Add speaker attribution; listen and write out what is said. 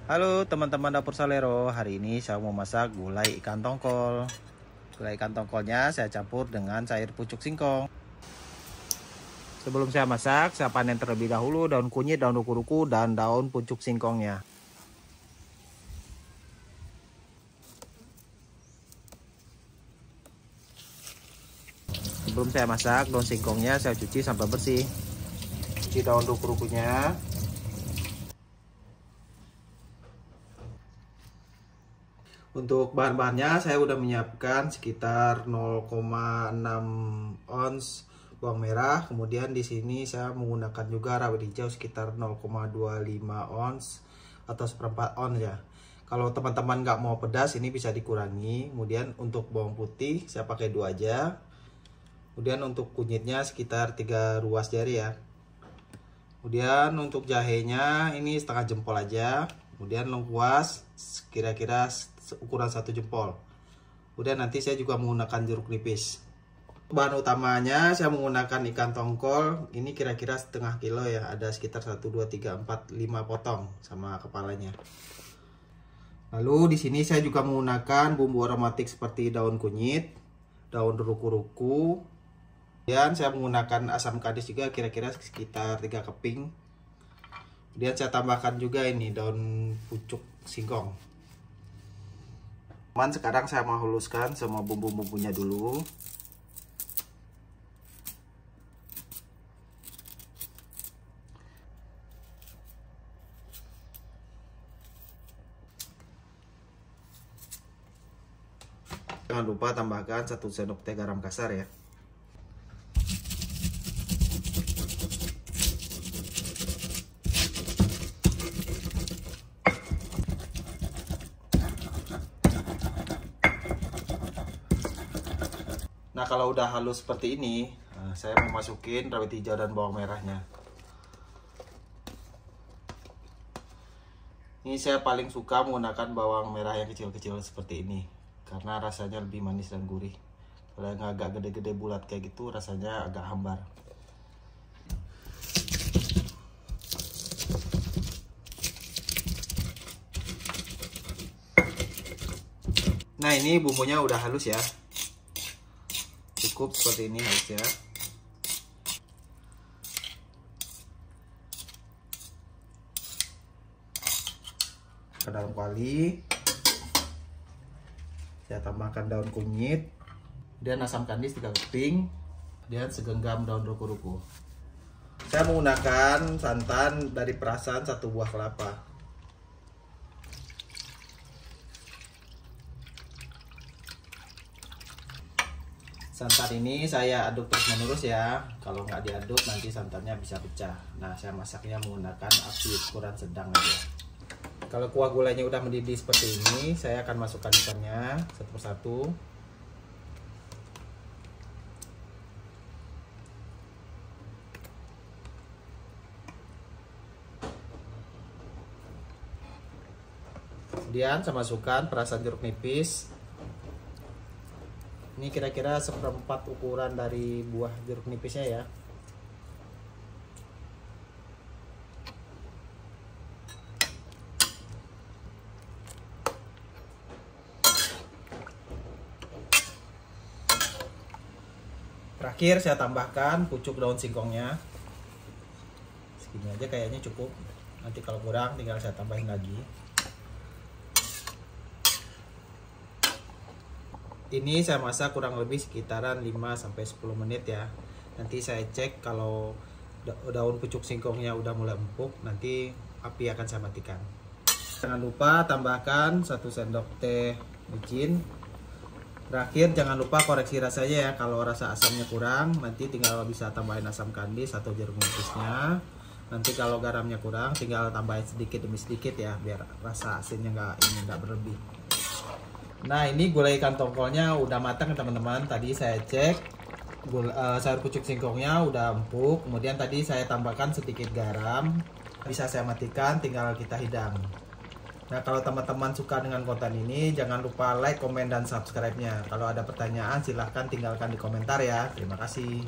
Speaker 1: Halo teman-teman dapur Salero, hari ini saya mau masak gulai ikan tongkol. Gulai ikan tongkolnya saya campur dengan cair pucuk singkong. Sebelum saya masak, saya panen terlebih dahulu daun kunyit, daun ruku-ruku, dan daun pucuk singkongnya. Sebelum saya masak, daun singkongnya saya cuci sampai bersih. Cuci daun ruku-rukunya. Untuk bahan-bahannya saya udah menyiapkan sekitar 0,6 ons bawang merah. Kemudian di sini saya menggunakan juga rawit hijau sekitar 0,25 ons atau seperempat ons ya. Kalau teman-teman nggak mau pedas ini bisa dikurangi. Kemudian untuk bawang putih saya pakai 2 aja. Kemudian untuk kunyitnya sekitar 3 ruas jari ya. Kemudian untuk jahenya ini setengah jempol aja. Kemudian lengkuas kira-kira ukuran 1 jempol. Kemudian nanti saya juga menggunakan jeruk nipis. Bahan utamanya saya menggunakan ikan tongkol. Ini kira-kira setengah kilo ya. Ada sekitar 1, 2, 3, 4, 5 potong sama kepalanya. Lalu di sini saya juga menggunakan bumbu aromatik seperti daun kunyit, daun ruku-ruku. Kemudian saya menggunakan asam kadis juga kira-kira sekitar 3 keping. Kemudian saya tambahkan juga ini daun pucuk singkong. Sekarang saya mau haluskan semua bumbu-bumbunya dulu. Jangan lupa tambahkan 1 sendok teh garam kasar ya. Nah kalau udah halus seperti ini, saya mau masukin rawit hijau dan bawang merahnya. Ini saya paling suka menggunakan bawang merah yang kecil-kecil seperti ini, karena rasanya lebih manis dan gurih. Kalau yang agak gede-gede bulat kayak gitu rasanya agak hambar. Nah ini bumbunya udah halus ya. Cukup seperti ini aja. Ke dalam kuali saya tambahkan daun kunyit, dan asam kadis 3 keping, dan segenggam daun ruku-ruku. Saya menggunakan santan dari perasan 1 buah kelapa. Santan ini saya aduk terus menerus ya. Kalau nggak diaduk nanti santannya bisa pecah. Nah saya masaknya menggunakan api ukuran sedang aja. Kalau kuah gulainya udah mendidih seperti ini, saya akan masukkan ikannya satu persatu. Kemudian saya masukkan perasan jeruk nipis. Ini kira-kira seperempat ukuran dari buah jeruk nipisnya ya. Terakhir saya tambahkan pucuk daun singkongnya. Segini aja kayaknya cukup. Nanti kalau kurang tinggal saya tambahin lagi. Ini saya masak kurang lebih sekitaran 5-10 menit ya. Nanti saya cek kalau daun pucuk singkongnya udah mulai empuk, nanti api akan saya matikan. Jangan lupa tambahkan 1 sendok teh micin. Terakhir jangan lupa koreksi rasanya ya. Kalau rasa asamnya kurang, nanti tinggal bisa tambahin asam kadis atau jeruk nipisnya. Nanti kalau garamnya kurang, tinggal tambahin sedikit demi sedikit ya, biar rasa asinnya nggak berlebih. Nah ini gulai ikan tongkolnya udah matang teman-teman. Tadi saya cek sayur pucuk singkongnya udah empuk. Kemudian tadi saya tambahkan sedikit garam. Bisa saya matikan, tinggal kita hidang. Nah kalau teman-teman suka dengan konten ini, jangan lupa like, komen, dan subscribe-nya. Kalau ada pertanyaan silahkan tinggalkan di komentar ya. Terima kasih.